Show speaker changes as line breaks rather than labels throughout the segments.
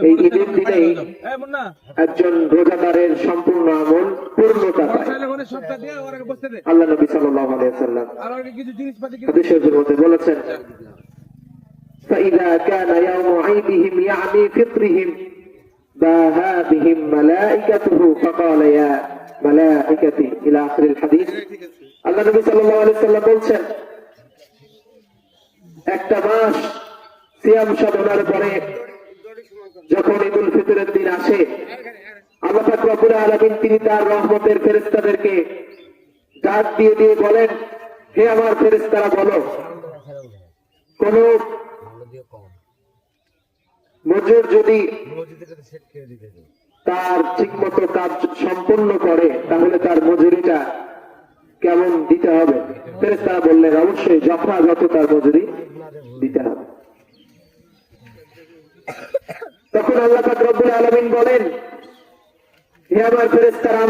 এই ঈদের দিনেই একজন রোজাদারের সম্পূর্ণ আমল পূর্ণতা পায়। আল্লাহ নবী সাল্লাল্লাহু আলাইহি ওয়াসাল্লাম হাদিসের মধ্যে বলেছেন, فإذا كان يوم عيدهم يعني فطرهم باها بهم ملائكته فقال يا ملائكتي إلى آخر الحديث। আল্লাহ নবী সাল্লাল্লাহু আলাইহি ওয়াসাল্লাম বলছেন, একটা মাস সিয়াম সাধনার পরে যখন ঈদুল ফিতরের দিন আসে, আল্লাহ পাক রব্বুল আলামিন তিনি তার রহমতের ফেরেশতাদেরকে ডাক দিয়ে দিয়ে বলেন, হে আমার ফেরেশতারা বলো, কোন মজুর যদি তার ঠিকমতো কাজ সম্পন্ন করে তাহলে তার মজুরিটা কেমন দিতে হবে? ফেরেশতারা বললেন, অবশ্যই যথাযথ তার মজুরি দিতে হবে। তখন আল্লাহ পাক রব্বুল আলামিন বলেন, হে আমার ফেরেশতারা,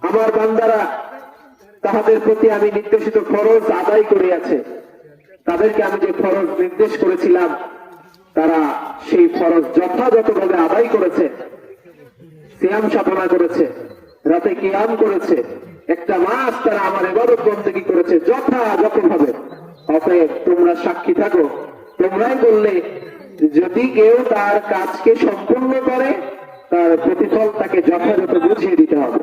আমার বান্দারা তাহাদের প্রতি আমি নির্দেশিত ফরজ আদায় করিয়াছে। তাদেরকে আমি যে ফরজ নির্দেশ করেছিলাম তারা সেই ফরজ যথাযথভাবে আদায় করেছে, সিয়াম সাধনা করেছে, রাতে কিয়াম করেছে, একটা মাস তারা আমার ইবাদত বন্দেগী করেছে যথাযথভাবে। অতএব তোমরা সাক্ষী থাকো, তোমরাই বললে যদি কেউ তার কাজকে সম্পূর্ণ করে তার প্রতিফল তাকে যথাযথ বুঝিয়ে দিতে হবে।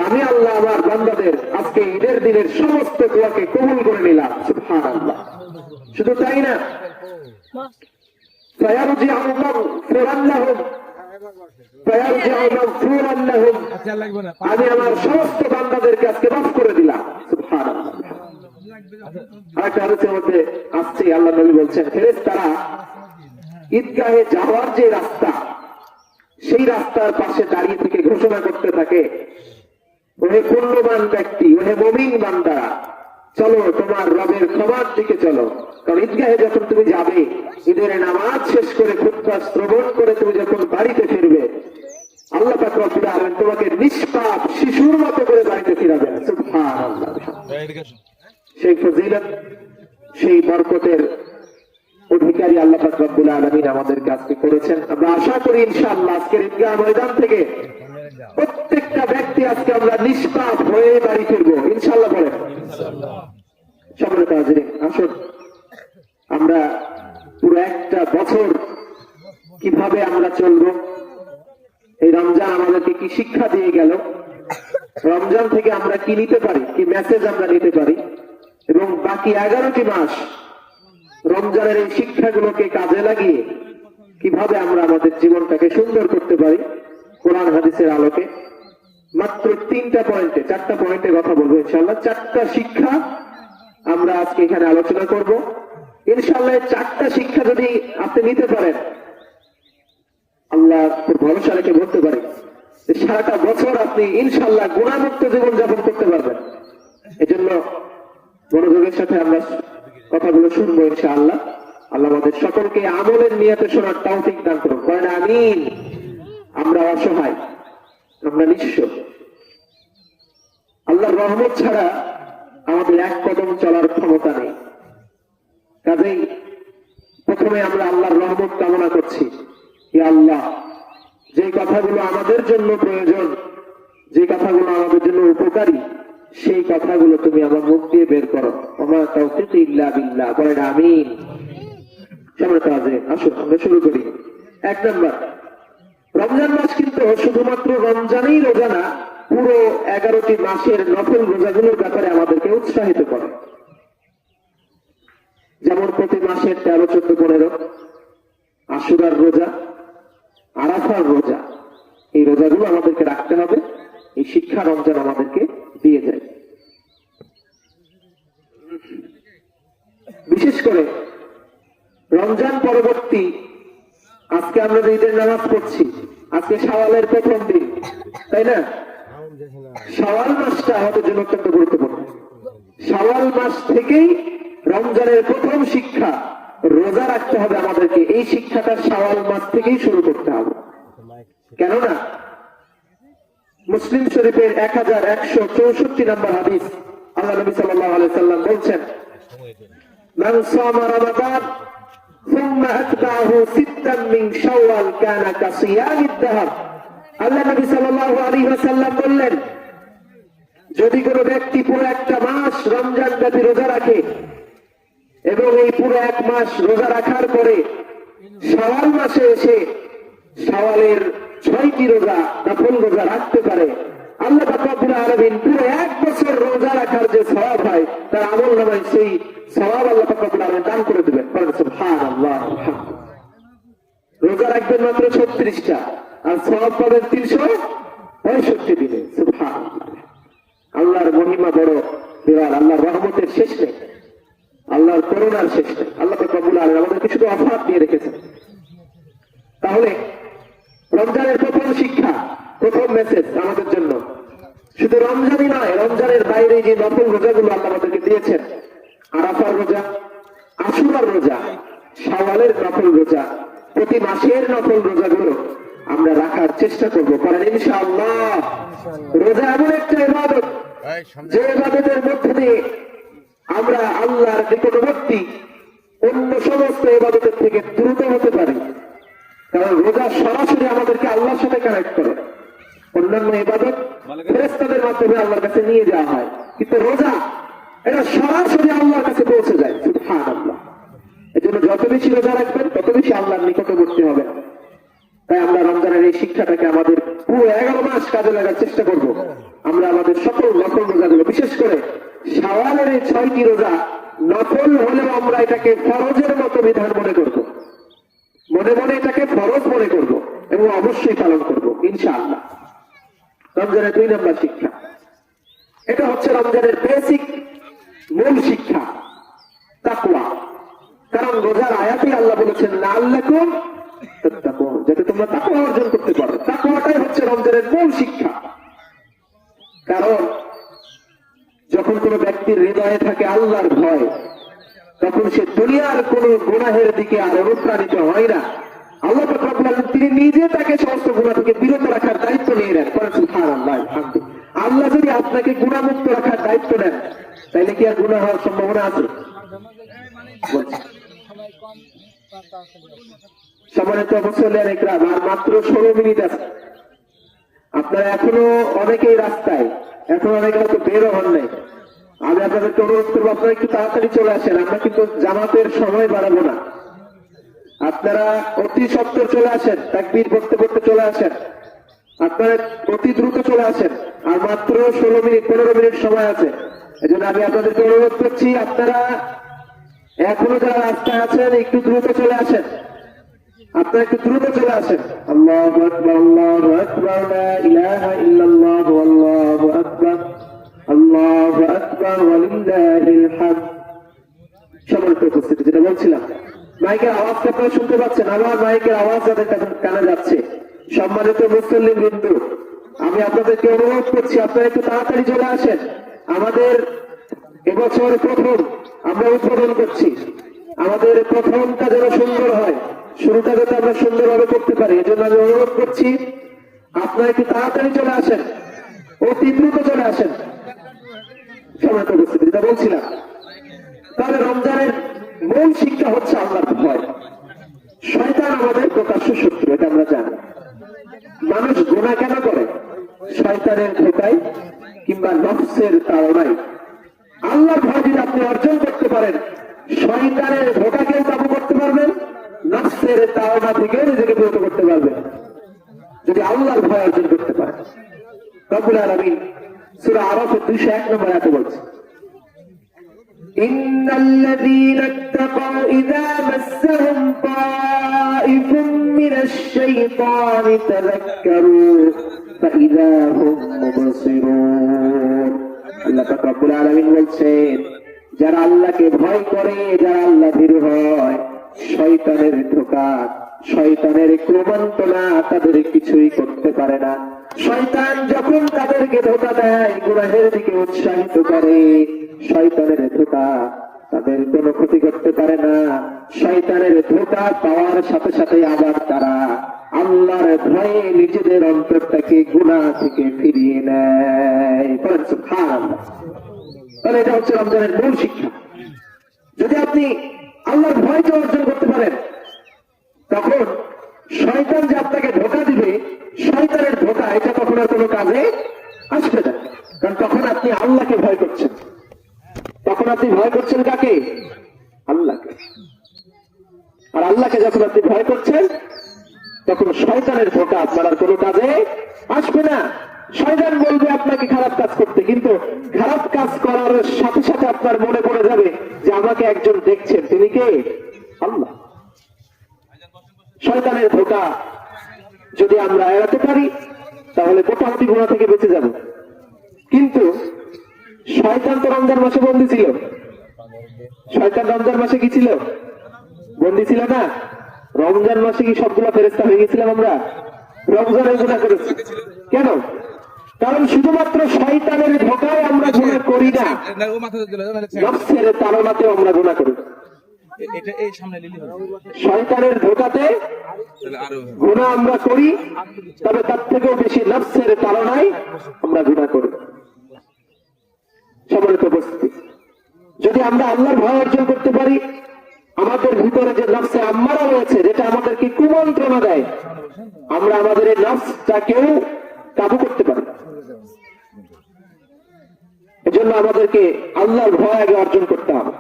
আমি আল্লাহ আমার বান্দাদের আজকে ঈদের দিনের সমস্ত দোয়াকে কবুল করে নিলাম। সুবহানাল্লাহ। শুধু তাই না, আমি আমার সমস্ত বান্দাদেরকে আজকে মাফ করে দিলাম। সুবহানাল্লাহ। আরেকটা হাদিসের মধ্যে আসছে, আল্লাহ নবী বলছেন, ফেরেশতারা ঈদগাহে যাওয়ার যে রাস্তা, সেই রাস্তার পাশে দাঁড়িয়ে থেকে ঘোষণা করতে থাকে, ওহে পুণ্যবান ব্যক্তি, ওহে মুমিন বান্দারা, চলো তোমার রবের ক্ষমার দিকে চলো। কারণ ঈদগাহে যখন তুমি যাবে, ঈদের নামাজ শেষ করে খুতবা শ্রবণ করে তুমি যখন বাড়িতে ফিরবে, আল্লাহ পাক রব্বুল আলামিন তোমাকে নিষ্পাপ শিশুর মতো করে বাড়িতে ফিরাবেন। সুবহানাল্লাহ। সেই ফজিলত, সেই বরকতের অধিকারী আল্লাহ পাক রব্বুল আলামিন আমাদের কাছে করেছেন। আমরা আশা করি ইনশাআল্লাহ আজকের ঈদগাহ ময়দান থেকে প্রত্যেকটা ব্যক্তি আজকে আমরা নিষ্পাপ হয়ে বাড়ি ফিরবো ইনশাআল্লাহ। বলেন সম্মানিত হাজিরিন, আসুন আমরা পুরো একটা বছর কিভাবে আমরা চলবো, এই রমজান আমাদেরকে কি শিক্ষা দিয়ে গেল, রমজান থেকে আমরা কি নিতে পারি, কি মেসেজ আমরা নিতে পারি, এবং বাকি 11টি মাস রমজানের এই শিক্ষাগুলোকে কাজে লাগিয়ে কিভাবে আমরা আমাদের জীবনটাকে সুন্দর করতে পারি কোরআন হাদিসের আলোকে। মাত্র 4টা পয়েন্টে কথা বলবো ইনশাআল্লাহ। 4টা শিক্ষা আমরা আজকে এখানে আলোচনা করব ইনশাআল্লাহ। 4টা শিক্ষা যদি আপনি নিতে পারেন, আল্লাহ ভরসা রেখে বলতে পারি সারাটা বছর আপনি ইনশাআল্লাহ গুনাহমুক্ত জীবন যাপন করতে পারবেন। এজন্য মনোযোগের সাথে আমরা কথাগুলো শুনবো ইনশাআল্লাহ। আল্লাহ আমাদের সকলকে আমলের নিয়তে শোনার তৌফিক দান করুন। বলেন আমিন। আমরা অসহায়, আমরা নিঃস্ব, আল্লাহর রহমত ছাড়া আমাদের এক কদম চলার ক্ষমতা নেই। কাজেই প্রথমে আমরা আল্লাহর রহমত কামনা করছি। ইয়া আল্লাহ, যে কথাগুলো আমাদের জন্য প্রয়োজন, যে কথাগুলো আমাদের জন্য উপকারী, সেই কথাগুলো তুমি আমার মুখ দিয়ে বের করো। ওমা তাওফীক ইল্লা বিল্লাহ। বলেন আমিন। সম্মানিত হাজিরিন, আসুন আমরা শুরু করি। 1 নাম্বার, রমজান মাস কিন্তু শুধুমাত্র রমজানেই রোজা না, পুরো 11টি মাসের নফল রোজাগুলোর ব্যাপারে আমাদেরকে উৎসাহিত করে। যেমন প্রতি মাসের 13, 14, 15 আশুরার রোজা, আরাফার রোজা, এই রোজাগুলো আমাদেরকে রাখতে হবে। এই শিক্ষা রমজান আমাদেরকে দিয়ে যায়। বিশেষ করে রমজান পরবর্তী, আজকে আমরা যে ঈদের নামাজ পড়ছি, আজকে শাওয়ালের প্রথম দিন, তাই না? শাওয়াল মাসটা আমাদের জন্য অত্যন্ত গুরুত্বপূর্ণ। শাওয়াল মাস থেকেই রমজানের প্রথম শিক্ষা, রোজা রাখতে হবে আমাদেরকে। এই শিক্ষাটা শাওয়াল মাস থেকেই শুরু করতে হবে। কেননা মুসলিম শরীফের 1164 নম্বর হাদিস, আল্লাহ নবী সাল্লাল্লাহু আলাইহি সাল্লাম বলছেন, মান সামা রমাদান ثم أتبعه ستا من شوال كان كصيام الدهر আল্লাহ নবী সাল্লাল্লাহু আলাইহি ওয়াসাল্লাম বললেন, যদি কোনো ব্যক্তি পুরো একটা মাস রমজান ব্যাপী রোজা রাখে এবং এই পুরো এক মাস রোজা রাখার পরে শাওয়াল মাসে এসে শাওয়ালের 6টি রোজা নফল রোজা রাখতে পারে, আল্লাহ পাক রব্বুল আলামিন পুরো এক বছর রোজা রাখার যে সওয়াব হয় তার আমলনামায় সেই সওয়াব আল্লাহ পাক রব্বুল আলামিন দান করে দিবেন। সুবহানাল্লাহ। রোজা রাখবেন মাত্র 36টা আর সওয়াব পাবেন 365 দিনে। সুবহানাল্লাহ। আল্লাহর মহিমা বড় বিরাট, আল্লাহর রহমতের শেষ নেই, আল্লাহর করুণার শেষ নেই। আল্লাহ পাক রব্বুল আলামিন আমাদেরকে শুধু অফার দিয়ে রেখেছেন। তাহলে রমজানের প্রথম শিক্ষা, প্রথম মেসেজ আমাদের জন্য শুধু রমজানই নয়, রমজানের বাইরে যে নফল রোজাগুলো আল্লাহ আমাদেরকে দিয়েছেন, আরাফার রোজা, আশুরার রোজা, শাওয়ালের নফল রোজা, প্রতি মাসের নফল রোজাগুলো আমরা রাখার চেষ্টা করবো। কারণ ইনশাআল্লাহ রোজা এমন একটা ইবাদত যে ইবাদতের মধ্যে দিয়ে আমরা আল্লাহর নিকটবর্তী অন্য সমস্ত ইবাদতের থেকে দ্রুত হতে পারি। কারণ রোজা সরাসরি আমাদেরকে আল্লাহর সাথে কানেক্ট করে। অন্যান্য ইবাদত ফেরেশতাদের মাধ্যমে আল্লাহর কাছে নিয়ে যাওয়া হয়, কিন্তু রোজা এটা সরাসরি আল্লাহর কাছে পৌঁছে যায়। সুবহানাল্লাহ। এজন্য যত বেশি রোজা রাখবেন তত বেশি আল্লাহর নিকটবর্তী হবে। তাই আমরা রমজানের এই শিক্ষাটাকে আমাদের পুরো 11 মাস কাজে লাগার চেষ্টা করব। আমরা আমাদের সকল নফল রোজাগুলো, বিশেষ করে শাওয়ালের এই 6টি রোজা নফল হলেও আমরা এটাকে ফরজের মতো বিধান মনে করব, মনে মনে এটাকে ফরজ মনে করব এবং অবশ্যই পালন করব ইনশাআল্লাহ। রমজানের 2 নম্বর শিক্ষা, এটা হচ্ছে রমজানের বেসিক মূল শিক্ষা, তাকওয়া। কারণ রোজার আয়াতে আল্লাহ বলেছেন লাআল্লাকুম তাত্তাকুন, যাতে তোমরা তাকওয়া অর্জন করতে পারো। তাকওয়াটাই হচ্ছে রমজানের মূল শিক্ষা। কারণ যখন কোনো ব্যক্তির হৃদয়ে থাকে আল্লাহর ভয়, তখন সে দুনিয়ার কোন গুনাহের দিকে আর অনুপ্রাণিত হয় না। আল্লাহ পাক রব্বুল আলামিন তিনি নিজে তাকে সমস্ত গুনাহ থেকে বিরত রাখার দায়িত্ব নিয়ে নেন। সুবহানাল্লাহ। আল্লাহ যদি আপনাকে গুনাহমুক্ত রাখার দায়িত্ব নেন, তাইলে কি আর গুনাহ হওয়ার সম্ভাবনা আছে? সম্মানিত মুসল্লিয়ান ইকরাম, আর মাত্র 16 মিনিট আছে। আপনারা এখনো অনেকেই রাস্তায়, এখন অনেকে হয়তো বেরো হন নাই। আমি আপনাদেরকে অনুরোধ করবো আপনারা একটু তাড়াতাড়ি চলে আসেন। আমরা কিন্তু জামাতের সময় বাড়াবো না, আপনারা অতি সত্বর চলে আসেন, তাকবীর পড়তে পড়তে চলে আসেন, আপনারা অতি দ্রুত চলে আসেন। আর মাত্র 16 মিনিট 15 মিনিট সময় আছে। এজন্য আমি আপনাদেরকে অনুরোধ করছি, আপনারা এখনো যারা রাস্তায় আছেন একটু দ্রুত চলে আসেন, আপনারা একটু দ্রুত চলে আসেন। আল্লাহু আকবার, আল্লাহু আকবার, লা ইলাহা ইল্লাল্লাহ, আল্লাহু আকবার, আল্লাহু আকবার, ওয়ালিল্লাহিল হামদ। সম্মানিত উপস্থিতি, যেটা বলছিলাম, মাইকের আওয়াজটা আপনারা শুনতে পাচ্ছেন? আমার মাইকের আওয়াজ যাদের কানে যাচ্ছে, সম্মানিত মুসল্লিবৃন্দ, আমি আপনাদেরকে অনুরোধ করছি আপনারা একটু তাড়াতাড়ি চলে আসেন। আমাদের এবছর প্রথম আমরা উদ্বোধন করছি, আমাদের প্রথমটা যেন সুন্দর হয়, শুরুটা যাতে আমরা সুন্দরভাবে করতে পারি, এজন্য আমি অনুরোধ করছি আপনারা একটু তাড়াতাড়ি চলে আসেন, অতি দ্রুত চলে আসেন। সম্মানিত উপস্থিতি, যেটা বলছিলাম, তাহলে রমজানের মূল শিক্ষা হচ্ছে আল্লাহর ভয়। শয়তান আমাদের প্রকাশ্য শত্রু, এটা আমরা জানি। মানুষ গুনাহ কেন করে? শয়তানের ধোঁকায় কিংবা নফসের তাড়নায়। আল্লাহর ভয় যদি আপনি অর্জন করতে পারেন, শয়তানের ধোঁকাকেও কাবু করতে পারবেন, নফসের তাড়না থেকে নিজেকে বিরত করতে পারবেন, যদি আল্লাহর ভয় অর্জন করতে পারেন। রব্বুল আলামিন সূরা আরাফের 201 নম্বর আয়াতে বলছে, ইন্নাল্লাযীনা ইত্তাকাউ ইযা মাসসাহুম তাঈফুম মিনাশ শাইতানি তাযাক্কারু ফাইযা হুম মুবসিরুন। আল্লাহ পাক রব্বুল আলামিন বলছেন, যারা আল্লাহকে ভয় করে, যারা আল্লাহ ভীরু হয়, শয়তানের ধোঁকা, শয়তানের কুমন্ত্রণা তাদের কিছুই করতে পারে না। শয়তান যখন তাদেরকে ধোঁকা দেয়, গুনাহের দিকে উৎসাহিত করে, শয়তানের ধোঁকা তাদের কোনো ক্ষতি করতে পারে না। শয়তানের ধোঁকা পাওয়ার সাথে সাথে আবার তারা আল্লাহর ভয়ে নিজেদের অন্তরটাকে গুনাহ থেকে ফিরিয়ে নেয়। সুবহানাল্লাহ। তাহলে এটা হচ্ছে রমজানের মূল শিক্ষা। যদি আপনি আল্লাহর ভয়কে অর্জন করতে পারেন, তখন শয়তান যে আপনাকে ধোঁকা দিবে, শয়তানের ধোঁকা এটা তখন আর কোনো কাজে আসবে না। কারণ তখন আপনি আল্লাহকে ভয় করছেন। তখন আপনি ভয় করছেন কাকে? আল্লাহকে। আর আল্লাহকে যখন আপনি ভয় করছেন, তখন শয়তানের ধোঁকা আপনার আর কোনো কাজে আসবে না। শয়তান বলবে আপনাকে খারাপ কাজ করতে, কিন্তু খারাপ কাজ করার সাথে সাথে আপনার মনে পড়ে যাবে যে আমাকে একজন দেখছেন, তিনি কে? আল্লাহ। শয়তানের ধোঁকা যদি আমরা এড়াতে পারি তাহলে মোটামুটি গুনাহ থেকে বেঁচে যাব। কিন্তু শয়তান তো রমজান মাসে বন্দী ছিল। শয়তান রমজান মাসে কি ছিল? বন্দী ছিল না। রমজান মাসে কি সবগুলা ফেরেশতা হয়ে গেছিলাম আমরা? রমজানের গুনাহ করেছি কেন? কারণ শুধুমাত্র শয়তানের ধোঁকায় আমরা গুনাহ করি না, নফসের তাড়নাতে আমরা গুনাহ করি। শয়তানের ধোঁকাতে গুনাহ আমরা করি, তবে তার থেকেও বেশি নফসের তাড়নায় আমরা গুনাহ করি। সম্মানিত উপস্থিতি, যদি আমরা আল্লাহর ভয় অর্জন করতে পারি, আমাদের ভিতরে যে নফসে আম্মারা রয়েছে, যেটা আমাদেরকে কুমন্ত্রণা দেয়, আমরা আমাদের এই নফসটাকেও কাবু করতে পারি। এজন্য আমাদেরকে আল্লাহর ভয় আগে অর্জন করতে হবে।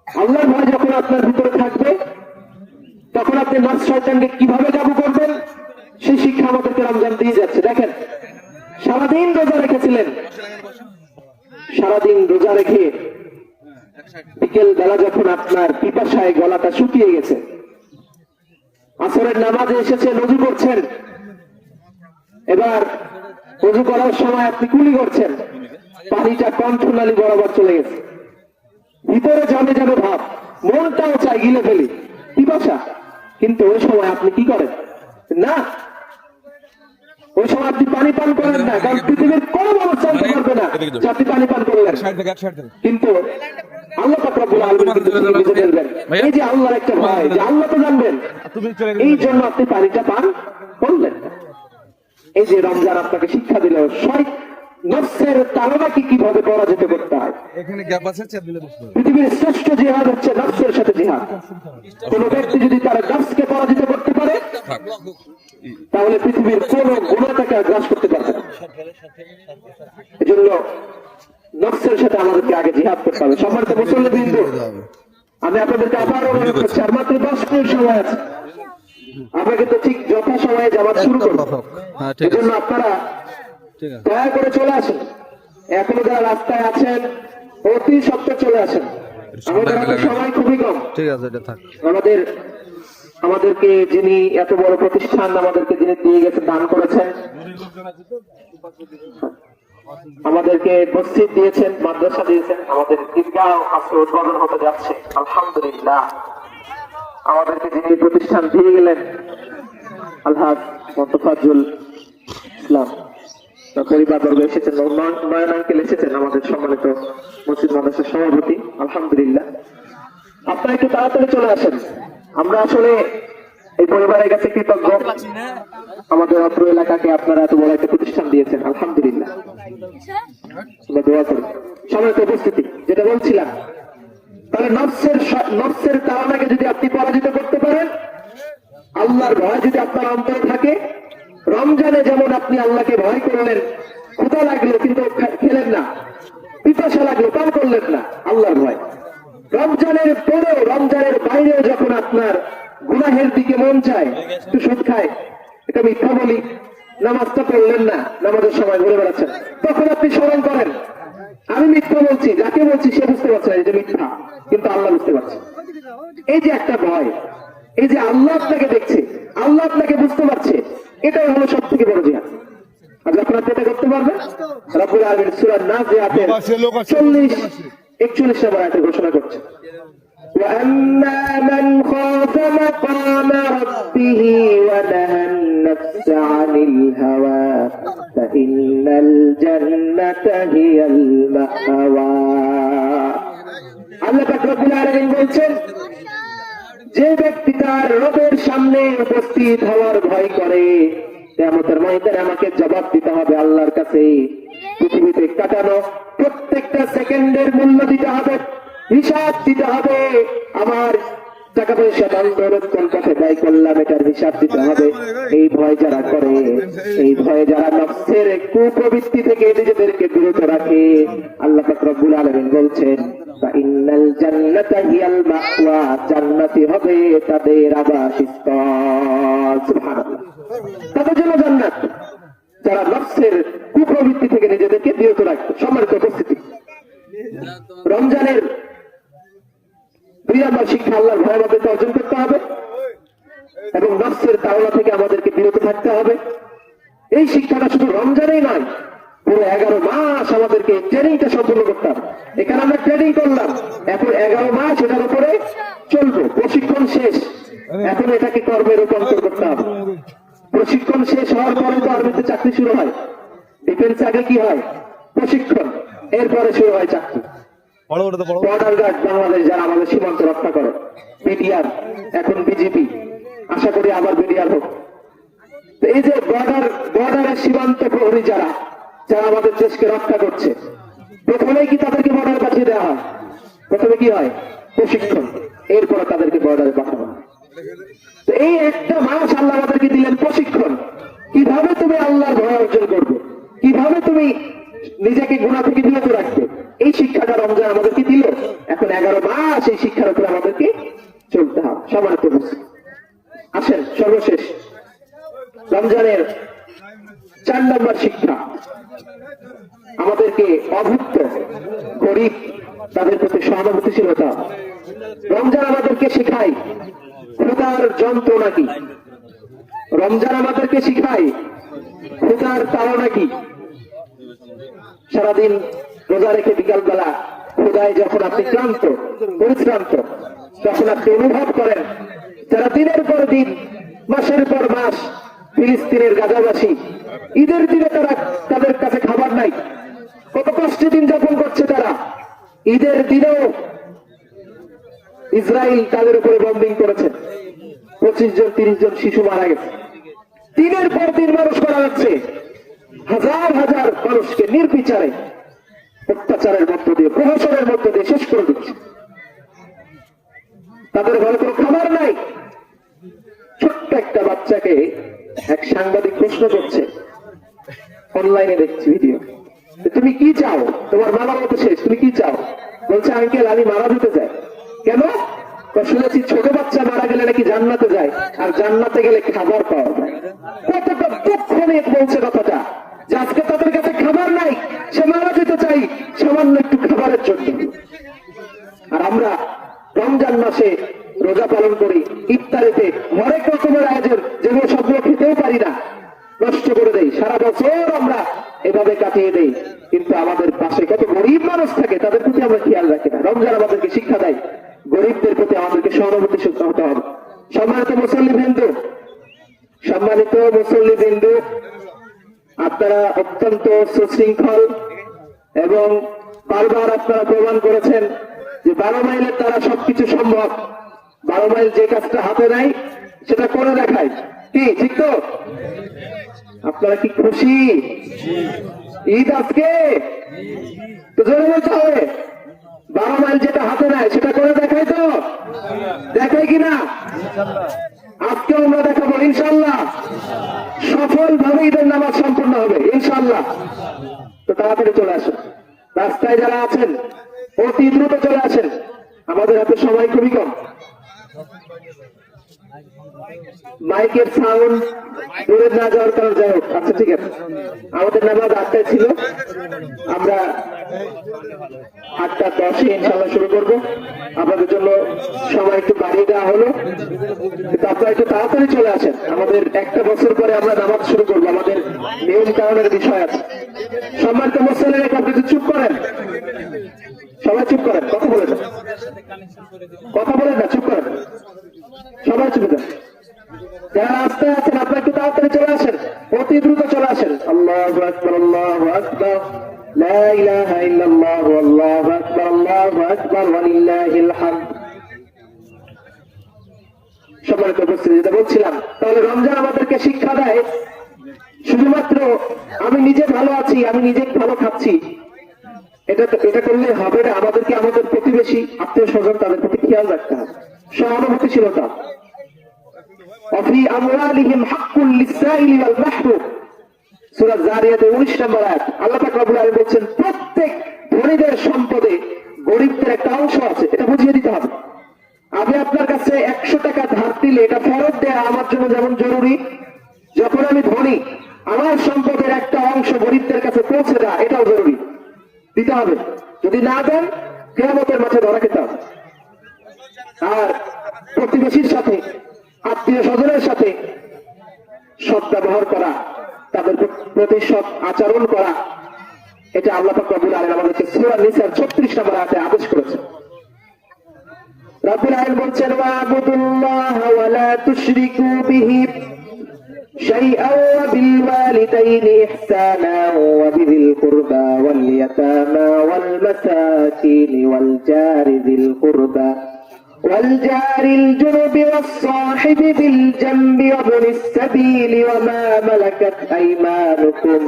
আল্লাহর ভয় যখন আপনার ভিতরে থাকবে, তখন আপনি নফস শয়তানকে কিভাবে কাবু করবেন সেই শিক্ষা আমাদেরকে রমজান দিয়ে যাচ্ছে। দেখেন, সারাদিন রোজা রেখেছিলেন, সারাদিন রোজা রেখে বিকেল বেলা যখন আপনার পিপাসায় গলাটা শুকিয়ে গেছে, আসরের নামাজে এসেছেন, ওযু করছেন, এবার ওযু করার সময় আপনি কুলি করছেন, পানিটা কণ্ঠনালী বরাবর চলে গেছে, ভিতরে জমে যাবে ভাব, মনটাও চাই গিলে ফেলি, পিপাসা। কিন্তু ওই সময় আপনি কি করেন? না, ওই সময় আপনি পানি পান করেন না, কারণ পৃথিবীর কোন মানুষ জানতে পারবে না যে আপনি পানি পান করলেন। কিন্তু আল্লাহ পাক রব্বুল আলামিন কিন্তু বুঝে ফেলবেন। এই যে আল্লাহর একটা ভয়, যে আল্লাহ তো জানবেন, এই জন্য আপনি পানিটা পান করলেন। এই যে রমজান আপনাকে শিক্ষা দিল নফসের তাড়নাকে কিভাবে পরাজিত করতে হয়। পৃথিবীর শ্রেষ্ঠ জিহাদ হচ্ছে নফসের সাথে জিহাদ। কোন ব্যক্তি যদি তার নফসকে পরাজিত করতে পারে, তাহলে পৃথিবীর কোন গুনাহ তাকে গ্রাস করতে পারবে না। এজন্য নফসের সাথে আমাদেরকে আগে জিহাদ করতে হবে। সম্মানিত মুসল্লিবৃন্দ, আমি আপনাদেরকে আবারও অনুরোধ করছি, আর মাত্র 10 মিনিট সময় আছে, আমরা কিন্তু ঠিক যথা সময়ে জামাত শুরু করব। এজন্য আপনারা দয়া করে চলে আসেন। এখনো যারা রাস্তায় আছেন অতি সত্ত্বর চলে আসেন। আমাদের হাতে সময় খুবই কম। ঠিক আছে, এটা থাক। আমাদেরকে যিনি এত বড় প্রতিষ্ঠান আমাদেরকে যিনি দিয়ে গেছেন, দান করেছেন, আমাদেরকে মসজিদ দিয়েছেন, মাদ্রাসা দিয়েছেন, আমাদের ঈদগাহ আজকে উদ্বোধন হতে যাচ্ছে, আলহামদুলিল্লাহ। আমাদেরকে যিনি প্রতিষ্ঠান দিয়ে গেলেন, আলহাজ মোস্তফাজুল ইসলাম পরিবারবর্গ এসেছেন, নয়ন আঙ্কেল এসেছেন, আমাদের সম্মানিত মসজিদ মাদ্রাসার সভাপতি, আলহামদুলিল্লাহ। আপনারা একটু তাড়াতাড়ি চলে আসেন। আমরা আসলে এই পরিবারের কাছে কৃতজ্ঞ, আমাদের অত্র এলাকাকে আপনারা এত বড় একটা প্রতিষ্ঠান দিয়েছেন, আলহামদুলিল্লাহ। আমরা দোয়া করি। সম্মানিত উপস্থিতি, যেটা বলছিলাম, তাহলে নফসের তাড়নাকে যদি আপনি পরাজিত করতে পারেন, আল্লাহর ভয় যদি আপনার অন্তরে থাকে, রমজানে যেমন আপনি আল্লাহকে ভয় করলেন, ক্ষুধা লাগলো কিন্তু খেলেন না, পিপাসা লাগলো পান করলেন না, আল্লাহর ভয়। রমজানের পরেও, রমজানের বাইরেও যখন আপনার গুনাহের দিকে মন চায়, একটু সুদ খায়, এটা মিথ্যা বলি, নামাজটা পড়লেন না, নামাজের সময় ঘুরে বেড়াচ্ছেন, তখন আপনি স্মরণ করেন আমি মিথ্যা বলছি, যাকে বলছি সে বুঝতে পারছে না এটা মিথ্যা, কিন্তু আল্লাহ বুঝতে পারছে। এই যে একটা ভয়, এই যে আল্লাহ আপনাকে দেখছে, আল্লাহ আপনাকে বুঝতে পারছে, এটাই হলো সব থেকে বড় জিহাদ। আর যখন আপনি এটা করতে পারবেন, রব্বুল আলামিন সূরা নাজিয়াতের 40-41 নম্বর আয়াতে ঘোষণা করছে, وَأَمَّا مَنْ خَافَ مَقَامَ رَبِّهِ وَنَهَى النَّفْسَ عَنِ الْهَوَى فَإِنَّ الْجَنَّةَ هِيَ الْمَأْوَى। আল্লাহ পাক রব্বুল আলামিন বলছেন, যে ব্যক্তি তার রবের সামনে উপস্থিত হওয়ার ভয় করে, কিয়ামতের ময়দানে আমাকে জবাব দিতে হবে আল্লাহর কাছে। পৃথিবীতে কাটানো প্রত্যেকটা সেকেন্ডের মূল্য দিতে হবে, হিসাব দিতে হবে। আমার টাকা পয়সা দান দৌলত কোন পথে ব্যয় করলাম, এটার হিসাব দিতে হবে। এই ভয় যারা করে, এই ভয়ে যারা নফসের কুপ্রবৃত্তি থেকে নিজেদেরকে বিরত রাখে, আল্লাহ পাক রব্বুল আলামিন বলছেন ইন্নাল জান্নাতা হিয়াল মাওয়া, জান্নাতি হবে তাদের আবাসস্থল। সুবহানাল্লাহ, তাদের জন্য জান্নাত যারা নফসের কুপ্রবৃত্তি থেকে নিজেদেরকে বিরত রাখে। সম্মানিত উপস্থিতি, রমজানের 2 নম্বর শিক্ষা আল্লাহর ভয় আমাদেরকে অর্জন করতে হবে এবং নফসের তাড়না থেকে আমাদেরকে বিরত থাকতে হবে। এই শিক্ষাটা শুধু রমজানেই নয়, পুরো 11 মাস আমাদেরকে ট্রেনিংটা সম্পূর্ণ করতে হবে। এখানে আমরা ট্রেনিং করলাম, এখন 11 মাস এটার উপরে চলবো, প্রশিক্ষণ শেষ, এখন এটাকে কর্মে রূপান্তর করতে হবে। প্রশিক্ষণ শেষ হওয়ার পরে তো আর্মিতে চাকরি শুরু হয়। ডিফেন্স আগে কি হয়? প্রশিক্ষণ, এরপরে শুরু হয় চাকরি। বর্ডার গার্ড বাংলাদেশ যারা আমাদের সীমান্ত রক্ষা করে, বিডিআর, এখন বিজেপি, আশা করি আবার বিডিআর হোক। তো এই যে বর্ডারের সীমান্ত প্রহরী যারা আমাদের দেশকে রক্ষা করছে, প্রথমেই কি তাদেরকে বর্ডারে পাঠিয়ে দেওয়া হয়? প্রথমে কি হয়? প্রশিক্ষণ, এরপরে তাদেরকে বর্ডারে পাঠানো হয়। তো এই একটা মাস আল্লাহ আমাদেরকে দিলেন প্রশিক্ষণ। কিভাবে তুমি আল্লাহর ভয় অর্জন করবে, কিভাবে তুমি নিজেকে গুনাহ থেকে বিরত রাখবে, এই শিক্ষাটা রমজান আমাদেরকে দিল। এখন 11 মাস এই শিক্ষার উপরে আমাদেরকে চলতে হবে। সম্মানিত উপস্থিতি, আসেন সর্বশেষ রমজানের 4 নম্বর শিক্ষা, আমাদেরকে অভুক্ত গরিব তাদের প্রতি সহানুভূতিশীল হতে হবে। রমজান আমাদেরকে শেখায় ক্ষুধার যন্ত্রণা কি, রমজান আমাদেরকে শিখায় ক্ষুধার তাড়না কি। সারাদিন রোজা রেখে বিকালবেলা ক্ষুধায় যখন আপনি ক্লান্ত পরিশ্রান্ত, তখন আপনি অনুভব করেন যারা দিনের পর দিন মাসের পর মাস ফিলিস্তিনের গাজাবাসী, ঈদের দিনে তাদের কাছে খাবার নাই, কত কষ্টে দিন যাপন করছে তারা। ঈদের দিনেও ইসরায়েল তাদের উপরে বম্বিং করেছে, 25 জন 30 জন শিশু মারা গেছে। দিনের পর দিন মানুষ মারা যাচ্ছে, হাজার হাজার মানুষকে নির্বিচারে অত্যাচারের মধ্য দিয়ে, প্রহসনের মধ্য দিয়ে শেষ করে দিচ্ছে। তাদের ঘরে কোনো খাবার নাই। ছোট্ট একটা বাচ্চাকে এক সাংবাদিক প্রশ্ন করছে, অনলাইনে দেখছি ভিডিও, তুমি কি চাও? তোমার মারা মতো শেষ, তুমি কি চাও? বলছে আঙ্কেল আমি মারা যেতে চাই। কেন? শুনেছি ছোট বাচ্চা মারা গেলে নাকি জান্নাতে যায়, আর জান্নাতে গেলে খাবার পাওয়া যায়। কতটা দুঃখ নিয়ে বলছে কথাটা, যে আজকে তাদের কাছে খাবার নাই, সে মারা যেতে চাই সামান্য একটু খাবারের জন্য। আর আমরা রমজান মাসে রোজা পালন করি, ইফতারিতে হরেক রকমের আয়োজন, যেগুলো সবগুলো খেতেও পারি না, নষ্ট করে দেই। সারা বছর আমরা এভাবে কাটিয়ে দেই, কিন্তু আমাদের পাশে কত গরিব মানুষ থাকে, তাদের প্রতি আমরা খেয়াল রাখি না। রমজান আমাদেরকে শিক্ষা দেয় গরিবদের প্রতি আমাদেরকে সহানুভূতিশীল হতে হবে। সম্মানিত মুসল্লিবৃন্দ, সম্মানিত মুসল্লিবৃন্দ, আপনারা অত্যন্ত সুশৃঙ্খল এবং বারবার আপনারা প্রমাণ করেছেন যে 12 মাইলের দ্বারা সবকিছু সম্ভব। 12 মাইল যে কাজটা হাতে নাই সেটা করে দেখায়, কি ঠিক তো? আপনারা কি খুশি? ঈদ আজকে তো জোরে বলতে হবে, 12 মাইল যেটা হাতে নাই সেটা করে দেখাই তো, দেখাই কিনা? আজকেও আমরা দেখাবো ইনশাল্লাহ। সফল ভাবে ঈদের নামাজ সম্পূর্ণ হবে ইনশাল্লাহ। তো তাড়াতাড়ি চলে আসেন, রাস্তায় যারা আছেন অতি দ্রুত চলে আসেন, আমাদের হাতে সময় খুবই কম। মাইকের সাউন্ড দূরে না যাওয়ার কারণ যাই হোক, আচ্ছা ঠিক আছে। আমাদের নামাজ 8টায় ছিল, আমরা 8:10 ইনশাল্লাহ শুরু করবো। আপনাদের জন্য সময় একটু বাড়িয়ে দেওয়া হলো, কিন্তু আপনারা একটু তাড়াতাড়ি চলে আসেন। আমাদের 1টা বছর পরে আমরা নামাজ শুরু করবো, আমাদের নিয়ম কারণের বিষয় আছে। সম্মানিত মুসল্লিরা আপনি একটু চুপ করেন, সবাই চুপ করেন, কথা বলে না, কথা বলেন না, চুপ করেন, সবাই চুপ করেন। যারা রাস্তায় আছেন আপনারা একটু তাড়াতাড়ি চলে আসেন, অতি দ্রুত চলে আসেন। আল্লাহু আকবার, আল্লাহু আকবার, লা ইলাহা ইল্লাল্লাহু, আল্লাহু আকবার, আল্লাহু আকবার, ওয়া লিল্লাহিল হামদ। সম্মানিত উপস্থিতি, যেটা বলছিলাম, তাহলে রমজান আমাদেরকে শিক্ষা দেয় শুধুমাত্র আমি নিজে ভালো আছি, আমি নিজে ভালো খাচ্ছি, এটা করলে হবে না। আমাদেরকে আমাদের প্রতিবেশী আত্মীয় স্বজন তাদের প্রতি খেয়াল রাখতে হবে, সহানুভূতিশীলতা। وفي أموالهم حق للسائل والمحروم সূরা জারিয়াতের 19 নম্বর আয়াত। আল্লাহ পাক রব্বুল আলামিন বলেন প্রত্যেক ধনীদের সম্পদে গরিবদের একটা অংশ আছে, এটা বুঝিয়ে দিতে হবে। আমি আপনার কাছে 100 টাকা ধার দিলে এটা ফেরত দেওয়া আমার জন্য যেমন জরুরি, যখন আমি ধনী আমার সম্পদের একটা অংশ গরিবদের কাছে পৌঁছে দেওয়া এটাও জরুরি, দিতে হবে। যদি না দেন কিয়ামতের মাঠে ধরা খেতে হবে। আর প্রতিবেশীর সাথে আত্মীয় স্বজনের সাথে সৎ ব্যবহার করা, তাদের প্রতি সৎ আচরণ করা, এটা আল্লাহ পাক রব্বুল আলামিন আমাদেরকে সূরা নিসার 36 নম্বর আয়াতে আদেশ করেছেন। রব্বুল আলামিন বলছেন ওয়া'বুদুল্লাহা ওয়া লা তুশরিকু বিহি শাইআন ওয়া বিল ওয়ালিদাইনি ইহসানা ওয়া বিযিল কুরবা ওয়াল ইয়াতামা ওয়াল মাসাকিন ওয়াল জারি যিল কুরবা والجار الجنب والصاحب بالجنب وابن السبيل وما ملكت أيمانكم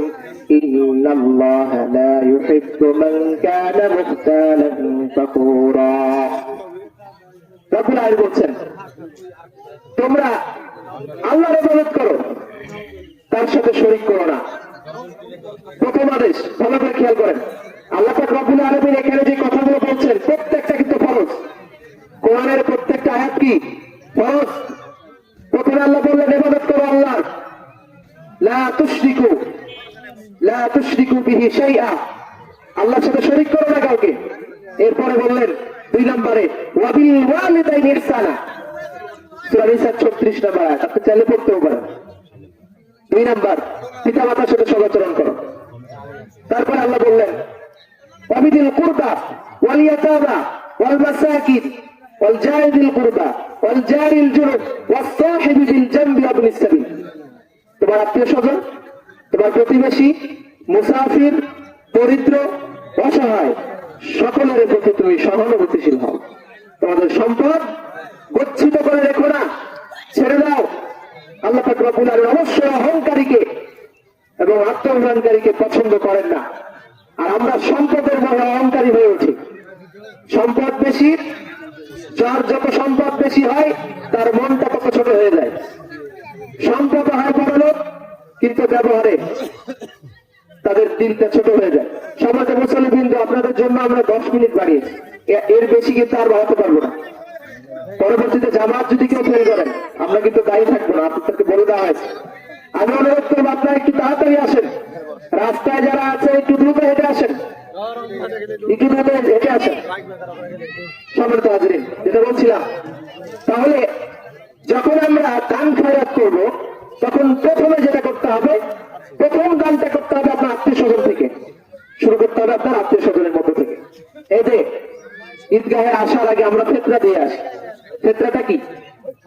إن الله لا يحب من كان مختالا فخورا رب العالمين বলছেন তোমরা আল্লাহর ইবাদত করো, তার সাথে শরীক করো না। প্রথম আদেশ ভালো করে খেয়াল করেন। আল্লাহ পাক রব্বুল আলামিন এখানে যে কথাগুলো বলছেন প্রত্যেকটা কিন্তু ফরজ। কোরআনের প্রত্যেকটা আয়াত কি ফরজ। প্রথমে আল্লাহ বললেন ইবাদত করো আল্লাহর, লা তুশরিকু বিহি শাইআ, আল্লাহর সাথে শরীক করো না কাউকে। এরপরে বললেন 2 নম্বরে ওয়া বিল ওয়ালিদাইনি ইহসানা, সূরা নিসা 36 নম্বর আয়াত, আপনি চাইলে পড়তেও পারেন। 2 নম্বর পিতামাতার সাথে সদাচরণ করো। তারপর আল্লাহ বললেন ওয়া বিল কুরবা ওয়াল ইয়াতামা ওয়াল মাসাকিন والجار ذي القربى والجار الجنب والصاحب بالجنب وابن السبيل। তোমার আত্মীয় স্বজন, তোমার প্রতিবেশী, মুসাফির, দরিদ্র, অসহায় সকলের প্রতি তুমি সহানুভূতিশীল হও। তোমাদের সম্পদ গচ্ছিত করে রেখো না, ছেড়ে দাও। আল্লাহ পাক রব্বুল আলামিন অবশ্যই অহংকারীকে এবং আত্মঅভিমানকারীকে পছন্দ করেন না। আর আমরা সম্পদের বড় অহংকারী হয়ে উঠি। সম্পদ বেশি, যার যত সম্পদ বেশি হয় তার মনটা তত ছোট হয়ে যায়। সম্পদ হয় বড়লোক, কিন্তু ব্যবহারে তাদের দিলটা ছোট হয়ে যায়। সমাজে মুসলিম আপনাদের জন্য আমরা 10 মিনিট বাড়িয়েছি, এর বেশি কিন্তু আর বাড়াতে পারবো না। পরবর্তীতে জামাত যদি কেউ ফেল করেন আমরা কিন্তু দায়ী থাকবো না, আপনাদেরকে বলে দেওয়া হয়েছে। আমি অনুরোধ করবো আপনারা একটু তাড়াতাড়ি আসেন, রাস্তায় যারা আছে একটু দ্রুত হেঁটে আসেন, একটু দ্রুত হেঁটে আসেন। সম্মানিত হাজিরিন, যেটা বলছিলাম, তাহলে যখন আমরা দান খয়রাত করবো তখন প্রথমে যেটা করতে হবে, প্রথম দানটা করতে হবে আপনার আত্মীয় স্বজন থেকে শুরু করতে হবে, আপনার আত্মীয় স্বজনের মধ্য থেকে। এই যে ঈদগাহে আসার আগে আমরা ফিতরা দিয়ে আসি, ফিতরাটা কি?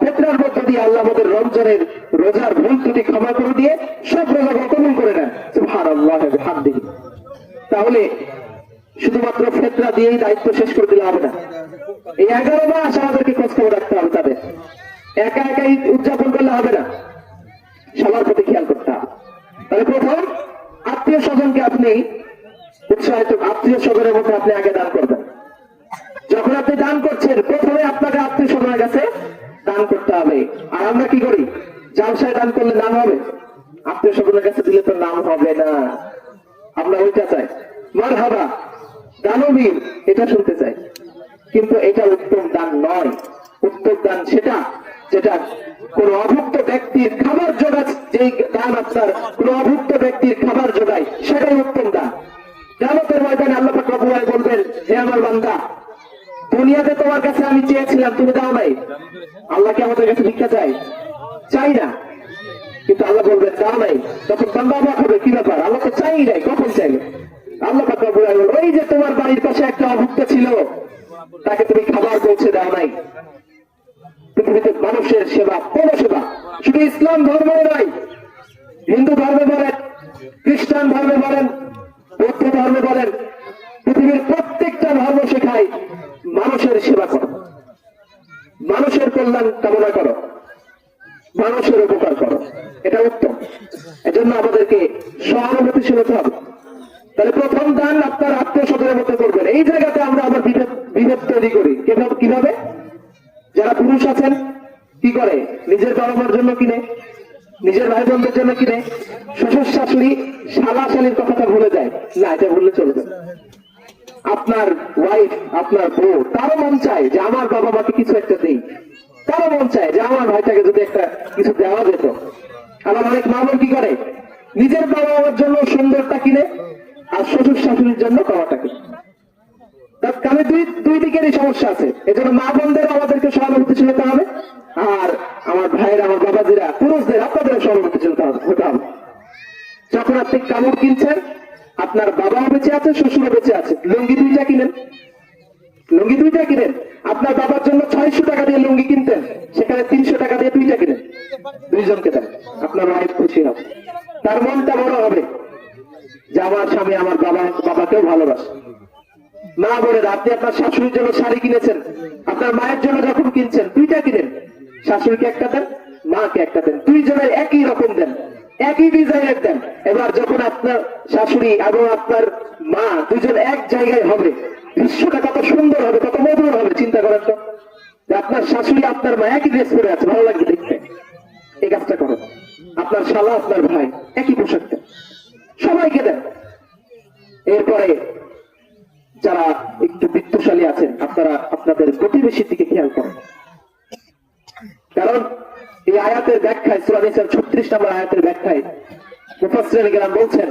ফিতরার মধ্য দিয়ে আল্লাহ আমাদের রমজানের রোজার ভুল ত্রুটি ক্ষমা করে দিয়ে সব রোজা কবুল করে নেন, সুবহানাল্লাহ ওয়া বিহামদিহি। তাহলে শুধুমাত্র ফিতরা দিয়েই দায়িত্ব শেষ করে দিলে হবে না। এই 11 মাস আমাদেরকে খোঁজ খবর রাখতে হবে, তাদের একা একাই উদযাপন করলে হবে না, সবার প্রতি খেয়াল করতে হবে। তাহলে প্রথম আত্মীয় স্বজনকে আপনি উৎসাহিত, আত্মীয় স্বজনের মধ্যে আপনি আগে দান করবেন। যখন আপনি দান করছেন প্রথমে আপনাকে আত্মীয় স্বজনের কাছে দান করতে হবে। আর আমরা কি করি, জালসায় দান করলে নাম হবে, আত্মীয় স্বজনের কাছে দিলে তো নাম হবে না। আমরা ওইটা চাই, মারহাবা দানবীর, এটা শুনতে চাই, কিন্তু এটা উত্তম দান নয়। উত্তম দান সেটা যেটা কোন অভুক্ত ব্যক্তির খাবার জোগায়, যেই দান আপনার কোন অভুক্ত ব্যক্তির খাবার জোগায়, সেটাই উত্তম দান। কিয়ামতের ময়দানে আল্লাহ পাক রব্বুল আলামিন বলবেন, হে আমার বান্দা, দুনিয়াতে তোমার কাছে আমি চেয়েছিলাম, তুমি দাও নাই। আল্লাহ কি আমাদের কাছে ভিক্ষা চাই? চাই না, কিন্তু আল্লাহ বলবেন দাও নাই। তখন বান্দা অবাক হবে, কি ব্যাপার, আল্লাহ তো চাই নাই, কখন চাইলে? আল্লাহ পাক রব্বুল আলামিন, ওই যে তোমার বাড়ির পাশে একটা অভুক্ত ছিল, তাকে তুমি খাবার পৌঁছে দাও নাই। পৃথিবীতে মানুষের সেবা, কোন সেবা, শুধু ইসলাম ধর্ম নয়, হিন্দু ধর্মে বলেন, খ্রিস্টান ধর্মে বলেন, বৌদ্ধ ধর্মে বলেন, পৃথিবীর প্রত্যেকটা ধর্ম শেখায় মানুষের সেবা করো, মানুষের কল্যাণ কামনা করো, মানুষের উপকার করো, এটা উত্তম। এজন্য আমাদেরকে সহানুভূতিশীল হতে হবে। তাহলে প্রথম দান আপনার আত্মীয় স্বজনের মধ্যে করবেন। এই জায়গাতে আমরা আবার বিভেদ তৈরি করি। কিভাবে? যারা পুরুষ আছেন কি করে? নিজের বাবা মার জন্য কিনে, নিজের ভাই বোনদের জন্য কিনে, শ্বশুর শাশুড়ি শালা শালীর কথাটা ভুলে যায় না, এটা বললে চলবে। আপনার ওয়াইফ, আপনার বউ, তারও মন চায় যে আমার বাবা মাকে কিছু একটা দেই, তারও মন চায় যে আমার ভাইটাকে যদি একটা কিছু দেওয়া যেত। আবার অনেক মা বোন কি করে? নিজের বাবা মার জন্য সুন্দরটা কিনে আর শ্বশুর শাশুড়ির জন্য খাওয়াটা কিনে। কারণ দুই দিকেরই সমস্যা আছে। এজন্য মা বোনদের আমাদেরকে সহানুভূতিশীল হতে হবে, আর আমার ভাইয়ের, আমার বাবাজিরা, পুরুষদের আপনাদের সহানুভূতিশীল হতে হবে। যখন আপনি কাপড় কিনছেন, আপনার বাবাও বেঁচে আছে, শ্বশুরও বেঁচে আছে, লুঙ্গি দুইটা কিনেন। আপনার বাবার জন্য 600 টাকা দিয়ে লুঙ্গি কিনতেন, সেখানে 300 টাকা দিয়ে দুইটা কিনেন, দুইজনকে দেন। আপনার ওয়াইফ খুশি হবে, তার মনটা বড় হবে যে আমার স্বামী আমার বাবাকেও ভালোবাসে। মা বলে, আপনি আপনার শাশুড়ির জন্য শাড়ি কিনেছেন, আপনার মায়ের জন্য যখন কিনছেন দুইটা কিনেন, শাশুড়িকে একটা দেন, মাকে একটা দেন, দুইজনের একই রকম দেন, একই ডিজাইনের দেন। এবার যখন আপনার শাশুড়ি এবং আপনার মা দুইজন এক জায়গায় হবে, দৃশ্যটা কত সুন্দর হবে, কত মধুর হবে। চিন্তা করেন তো, আপনার শাশুড়ি আপনার মা একই ড্রেস পরে আছে, ভালো লাগবে দেখতে। এই কাজটা করুন। আপনার শালা, আপনার ভাই একই পোশাক দেন, সবাইকে দেন। এরপরে যারা একটু বিত্তশালী আছেন, আপনারা আপনাদের প্রতিবেশীর দিকে খেয়াল করেন। কারণ এই আয়াতের ব্যাখ্যায়, সূরা নিসার 36 নম্বর আয়াতের ব্যাখ্যায় মুফাসসিরিন কেরাম বলছেন,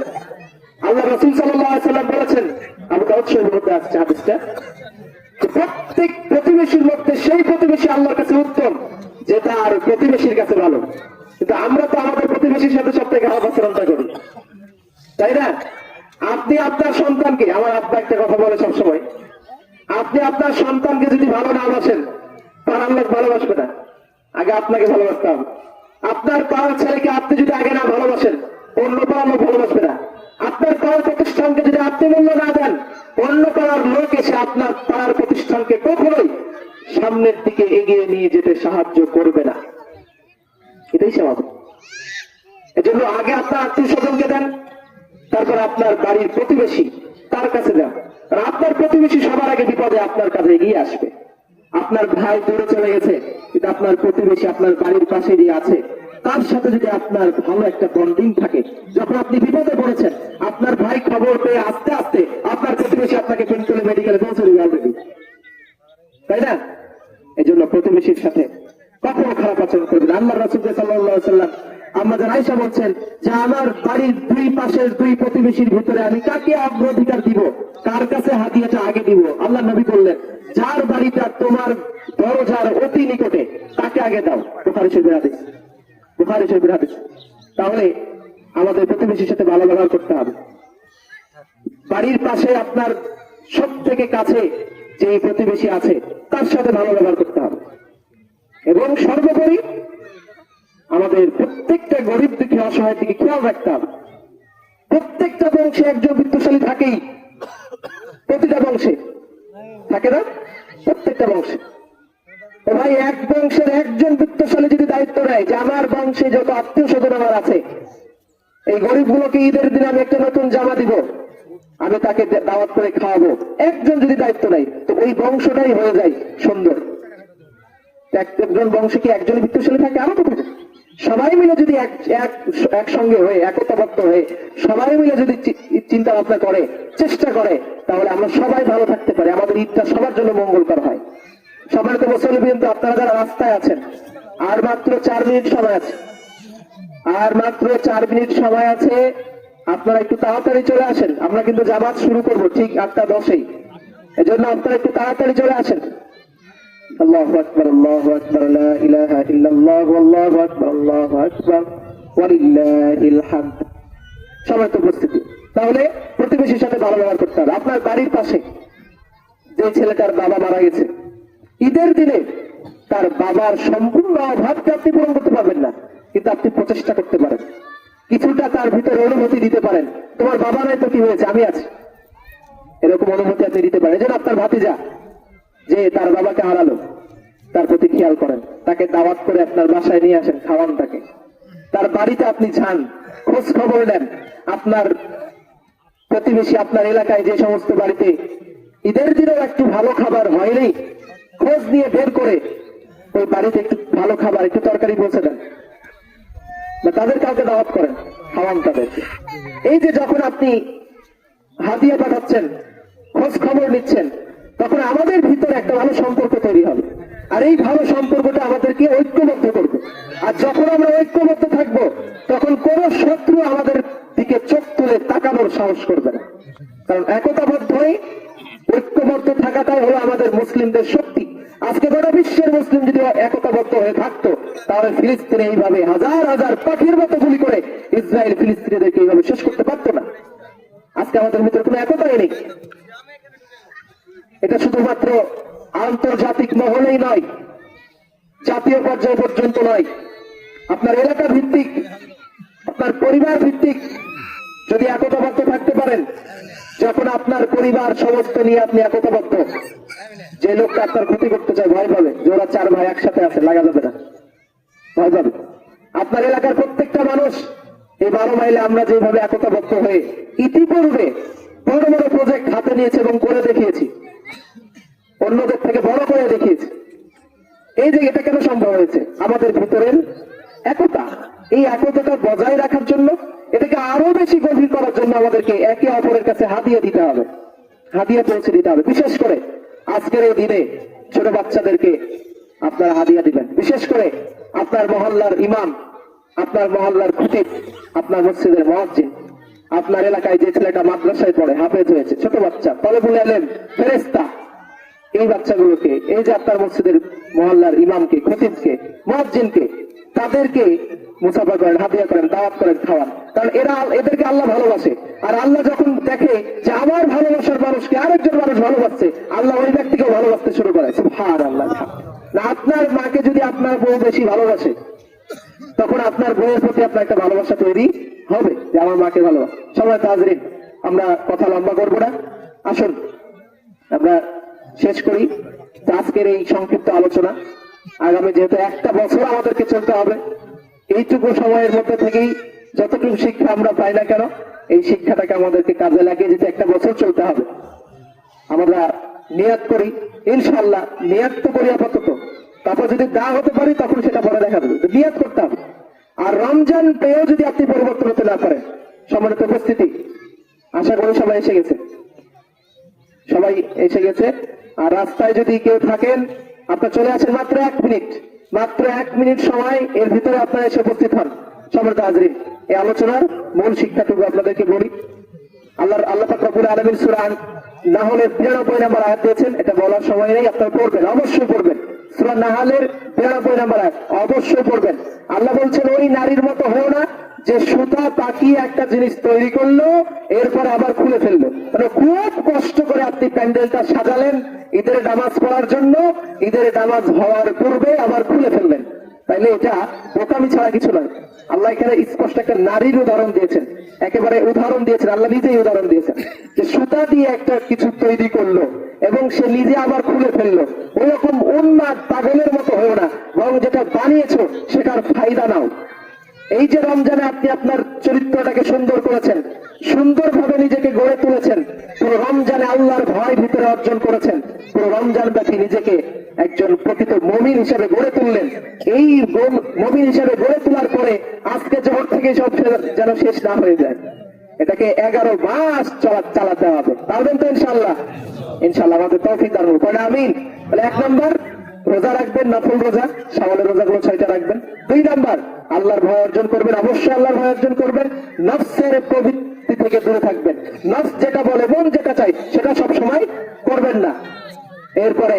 আল্লাহ রাসূল সাল্লাল্লাহু আলাইহি ওয়াসাল্লাম বলেছেন, আবু দাউদ শরীফের মধ্যে আসছে হাদিসটা, প্রত্যেক প্রতিবেশীর মধ্যে সেই প্রতিবেশী আল্লাহর কাছে উত্তম যে তার প্রতিবেশীর কাছে ভালো। কিন্তু আমরা তো আমাদের প্রতিবেশীর সাথে সব থেকে খারাপ আচরণটা করি, তাই না? আপনি আপনার সন্তানকে, আমার আব্বা একটা কথা বলে সবসময়, আপনি আপনার সন্তানকে যদি ভালো না বাসেন, পাড়ার লোক ভালোবাসবে না, আগে আপনাকে ভালোবাসতে হবে। আপনার পাড়ার ছেলেকে আপনি যদি আগে না ভালোবাসেন, অন্য পাড়ার লোক ভালোবাসবে না। আপনার পাড়ার প্রতিষ্ঠানকে যদি আপনি মূল্য না দেন, অন্য পাড়ার লোক এসে আপনার পাড়ার প্রতিষ্ঠানকে কখনোই সামনের দিকে এগিয়ে নিয়ে যেতে সাহায্য করবে না। এটাই স্বাভাবিক। এজন্য আগে আপনার আত্মীয় স্বজনকে দেন, তারপর আপনার বাড়ির প্রতিবেশী, তার কাছে দেন। আর আপনার প্রতিবেশী সবার আগে বিপদে আপনার কাছে এগিয়ে আসবে। আপনার ভাই দূরে চলে গেছে, কিন্তু আপনার প্রতিবেশী আপনার বাড়ির পাশে যে আছে, তার সাথে যদি আপনার ভালো একটা বন্ডিং থাকে, যখন আপনি বিপদে পড়েছেন, আপনার ভাই খবর পেয়ে আস্তে আস্তে আপনার প্রতিবেশী আপনাকে পেন্টুলে মেডিকেলে পৌঁছে দেবে অলরেডি, তাই না? এই জন্য প্রতিবেশীর সাথে কখনো খারাপ আচরণ করবেন। আল্লাহ রাসূল সাল্লাল্লাহু আলাইহি ওয়াসাল্লাম আমাদের আয়েশা বলছেন যে আমার বাড়ির দুই পাশের দুই প্রতিবেশীর ভিতরে আমি কাকে অগ্রাধিকার দিব, কার কাছে হাদিয়াটা আগে দিব? আল্লাহ নবী বললেন, যার বাড়িটা তোমার দরজার অতি নিকটে তাকে আগে দাও। বুখারী শরীফের হাদিস। তাহলে আমাদের প্রতিবেশীর সাথে ভালো ব্যবহার করতে হবে। বাড়ির পাশে আপনার সব থেকে কাছে যে প্রতিবেশী আছে তার সাথে ভালো ব্যবহার করতে হবে। এবং সর্বোপরি আমাদের প্রত্যেকটা গরিব দুঃখী অসহায়ের দিকে খেয়াল রাখতে হবে। প্রত্যেকটা বংশে একজন বিত্তশালী থাকেই, প্রতিটা বংশে থাকে না? প্রত্যেকটা বংশে। তো ভাই, এক বংশের একজন বিত্তশালী যদি দায়িত্ব নেয় যে আমার বংশে যত আত্মীয় স্বজন আমার আছে, এই গরিবগুলোকে ঈদের দিন আমি একটা নতুন জামা দিব, আমি তাকে দাওয়াত করে খাওয়াবো, একজন যদি দায়িত্ব নেয়, তো ওই বংশটাই হয়ে যায় সুন্দর। একজন বংশে কি একজন বিত্তশালী থাকে? আরো তো থাকে। সবাই মিলে যদি একসঙ্গে হয়ে, একতাবদ্ধ হয়ে সবাই মিলে যদি চিন্তা ভাবনা করে, চেষ্টা করে, তাহলে আমরা সবাই ভালো থাকতে পারি, আমাদের ঈদটা সবার জন্য মঙ্গলকর হয়। সবার তো মুসল্লি কিন্তু আপনারা যারা রাস্তায় আছেন, আর মাত্র 4 মিনিট সময় আছে, আপনারা একটু তাড়াতাড়ি চলে আসেন। আমরা কিন্তু জামাত শুরু করব ঠিক 8:10-এই, এজন্য আপনারা একটু তাড়াতাড়ি চলে আসেন। আল্লাহু আকবার, আল্লাহু আকবার, লা ইলাহা ইল্লাল্লাহ, আল্লাহু আকবার, আল্লাহু আকবার, ওয়ালিল্লাহিল হামদ। সবাই তো উপস্থিতি। তাহলে প্রতিবেশীর সাথে ভালো ব্যবহার করতে হবে। আপনার বাড়ির পাশে যে ছেলেটার বাবা মারা গেছে, ঈদের দিনে তার বাবার সম্পূর্ণ অভাবকে আপনি পূরণ করতে পারবেন না, কিন্তু আপনি প্রচেষ্টা করতে পারেন, কিছুটা তার ভিতরে অনুভূতি দিতে পারেন। তোমার বাবা নাই তো কি হয়েছে, আমি আছি, এরকম অনুভূতি আপনি দিতে পারেন। যেন আপনার ভাতিজা যে তার বাবাকে হারালো, তার প্রতি খেয়াল করেন, তাকে দাওয়াত করে আপনার বাসায় নিয়ে আসেন, খাওয়ান তাকে, তার বাড়িতে আপনি যান, খোঁজ খবর নেন, আপনার প্রতিবেশী আপনার এলাকায় যে সমস্ত বাড়িতে ঈদের দিনেও একটু ভালো খাবার হয়নি, খোঁজ নিয়ে বের করে ওই বাড়িতে একটু ভালো খাবার, একটু তরকারি পৌঁছে দেন, বা তাদের কাউকে দাওয়াত করেন, খাওয়ান তাদেরকে। এই যে যখন আপনি হাদিয়া পাঠাচ্ছেন, খোঁজ খবর নিচ্ছেন, তখন আমাদের ভিতরে একটা ভালো সম্পর্ক তৈরি হবে। আর এই ভালো সম্পর্কটা আমাদেরকে ঐক্যবদ্ধ করবে। আর যখন আমরা ঐক্যবদ্ধ থাকবো, তখন কোন শত্রু আমাদের দিকে চোখ তুলে তাকানোর সাহস করবে না। কারণ একতাবদ্ধ হয়ে ঐক্যবদ্ধ থাকাটাই হলো আমাদের মুসলিমদের শক্তি। আজকে গোটা বিশ্বের মুসলিম যদি একতাবদ্ধ হয়ে থাকতো, তাহলে ফিলিস্তিনে এইভাবে হাজার হাজার পাখির মতো গুলি করে ইসরায়েল ফিলিস্তিনিদেরকে এইভাবে শেষ করতে পারতো না। আজকে আমাদের ভিতরে কোনো একতাই নেই। এটা শুধুমাত্র আন্তর্জাতিক মহলেই নয়, জাতীয় পর্যায় পর্যন্ত নয়, আপনার এলাকা ভিত্তিক, আপনার পরিবার ভিত্তিক যদি একতাবদ্ধ থাকতে পারেন, যখন আপনার পরিবার সমস্ত নিয়ে আপনি একতাবদ্ধ, যে লোকটা আপনার ক্ষতি করতে চায় ভয় পাবে যে ওরা 4 ভাই একসাথে আছে, লাগা যাবে না, ভয় পাবে। আপনার এলাকার প্রত্যেকটা মানুষ এই 12 মাইলে আমরা যেভাবে একতাবদ্ধ হয়ে ইতিপূর্বে বড় বড় প্রজেক্ট হাতে নিয়েছি এবং করে দেখিয়েছি, অন্যদের থেকে বড় করে দেখিয়েছি। এই যে এটা কেন সম্ভব হয়েছে? আমাদের ভিতরের একতা। এই একতাটা বজায় রাখার জন্য, এটাকে আরো বেশি গভীর করার জন্য আমাদেরকে একে অপরের কাছে হাদিয়া দিতে হবে, হাদিয়া পৌঁছে দিতে হবে। বিশেষ করে আজকের এই দিনে ছোট বাচ্চাদেরকে আপনারা হাদিয়া দিবেন। বিশেষ করে আপনার মহল্লার ইমাম, আপনার মহল্লার খতিব, আপনার মসজিদের মুয়াজ্জিন, আপনার এলাকায় যে ছেলেটা মাদ্রাসায় পড়ে, হাফেজ হয়েছে, ছোট বাচ্চা, তলেবুল ইলম, ফেরেশতা, এই বাচ্চাগুলোকে, এই যে আপনার মসজিদের মহল্লার ইমামকে, খতিবকে, মুয়াজ্জিনকে, তাদেরকে মুসাফা করেন, হাদিয়া করেন, দাওয়াত করেন, খাওয়ান। কারণ এদেরকে আল্লাহ ভালোবাসে। আর আল্লাহ যখন দেখে যে আমার ভালোবাসার মানুষকে আরেকজন মানুষ ভালোবাসছে, আল্লাহ ওই ব্যক্তিকেও ভালোবাসতে শুরু করে। সুবহানাল্লাহ। না, আপনার মাকে যদি আপনার বউ বেশি ভালোবাসে, তখন আপনার বউয়ের প্রতি আপনার একটা ভালোবাসা তৈরি হবে যে আমার মাকে ভালোবাসে। সবাই তাজরিন, আমরা কথা লম্বা করবো না, আসুন আমরা শেষ করি আজকের এই সংক্ষিপ্ত আলোচনা। আগামী যেহেতু একটা বছর আমাদেরকে চলতে হবে, এইটুকু সময়ের মধ্যে থেকেই যতটুকু শিক্ষা আমরা পাই না কেন, এই শিক্ষাটাকে আমাদেরকে কাজে লাগিয়ে যেতে একটা বছর চলতে হবে। আমরা নিয়াত করি, ইনশাআল্লাহ নিয়াত তো করি আপাতত, তারপর যদি দা হতে পারি তখন সেটা পরে দেখা যাবে, নিয়াত করতে হবে। আর রমজান পেয়েও যদি আপনি পরিবর্তন হতে না পারেন, সম্মানিত উপস্থিতি, আশা করি সবাই এসে গেছে, সবাই এসে গেছে। আর রাস্তায় যদি কেউ থাকেন, আপনার চলে আসেন, মাত্র 1 মিনিট, মাত্র 1 মিনিট সময়, এর ভিতরে আপনারা এসে উপস্থিত হন। সম্মানিত হাজরিন, এই আলোচনার মূল শিক্ষাটুকু আপনাদেরকে বলি। আল্লাহ পাক রব্বুল আলামিন সূরা নাহলের 93 নম্বর আয়াত দিয়েছেন, এটা বলার সময় নেই, আপনারা পড়বেন, অবশ্যই পড়বেন। সূরা নাহলের 93 নম্বর আয়াত অবশ্যই পড়বেন। আল্লাহ বলছেন, ওই নারীর মতো হও না যে সুতা পাকিয়ে একটা জিনিস তৈরি করলো, এরপরে আবার খুলে ফেললো। মানে খুব কষ্ট করে আপনি প্যান্ডেলটা সাজালেন ঈদের নামাজ পড়ার জন্য, ঈদের নামাজ হওয়ার পূর্বে আবার খুলে ফেললেন। তাইলে এটা বোকামি ছাড়া কিছু নয়। আল্লাহ এখানে স্পষ্ট একটা নারীর উদাহরণ দিয়েছেন, একেবারে উদাহরণ দিয়েছেন, আল্লাহ নিজেই উদাহরণ দিয়েছেন যে সুতা দিয়ে একটা কিছু তৈরি করলো এবং সে নিজে আবার খুলে ফেললো। ওইরকম উন্মাদ পাগলের মতো হও না, বরং যেটা বানিয়েছো সেটার ফায়দা নাও। এই যে রমজানে আপনি আপনার চরিত্রটাকে সুন্দর করেছেন, সুন্দরভাবে নিজেকে গড়ে তুলেছেন, পুরো রমজানে আল্লাহর ভয় ভিতরে অর্জন করেছেন, পুরো রমজান ব্যাপী নিজেকে একজন প্রকৃত মুমিন হিসেবে গড়ে তুললেন। এই মুমিন হিসেবে গড়ে তোলার পরে আজকে জোহর থেকে সব যেন শেষ না হয়ে যায়, এটাকে 11 মাস চালাতে হবে। পারবেন তো ইনশাআল্লাহ? ইনশাআল্লাহ আমাদের তৌফিক দান করুন, আমিন। তাহলে 1 নম্বর রোজা রাখবেন, নফল রোজা, শাওয়ালের রোজাগুলো 6টা রাখবেন। 2 নম্বর আল্লাহর ভয় অর্জন করবেন, অবশ্যই আল্লাহর ভয় অর্জন করবেন। নফসের প্রবৃত্তি থেকে দূরে থাকবেন, নফস যেটা বলে, মন যেটা চাই সেটা সব সময় করবেন না। এরপরে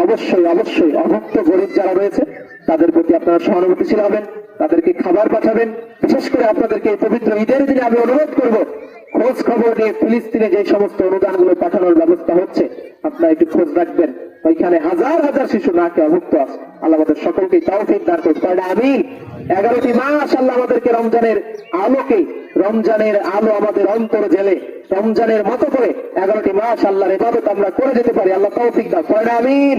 অবশ্যই অবশ্যই অভুক্ত গরিব যারা রয়েছে তাদের প্রতি আপনারা সহানুভূতিশীল হবেন, তাদেরকে খাবার পাঠাবেন। বিশেষ করে আপনাদেরকে এই পবিত্র ঈদের দিনে আমি অনুরোধ করব, খোঁজ খবর নিয়ে ফিলিস্তিনে যে সমস্ত অনুদানগুলো পাঠানোর ব্যবস্থা হচ্ছে, আপনারা একটু খোঁজ রাখবেন। ওইখানে হাজার হাজার শিশু না খেয়ে অভুক্ত আছে। আল্লাহ আমাদের সকলকে তৌফিক দান করুন, আমিন। 11টি মাস আল্লাহ আমাদেরকে রমজানের আলোকে, রমজানের আলো আমাদের অন্তর জেলে রমজানের মতো করে 11টি মাস আল্লাহর ইবাদত আমরা করে যেতে পারি। আল্লাহ তৌফিক দান করুন, আমিন।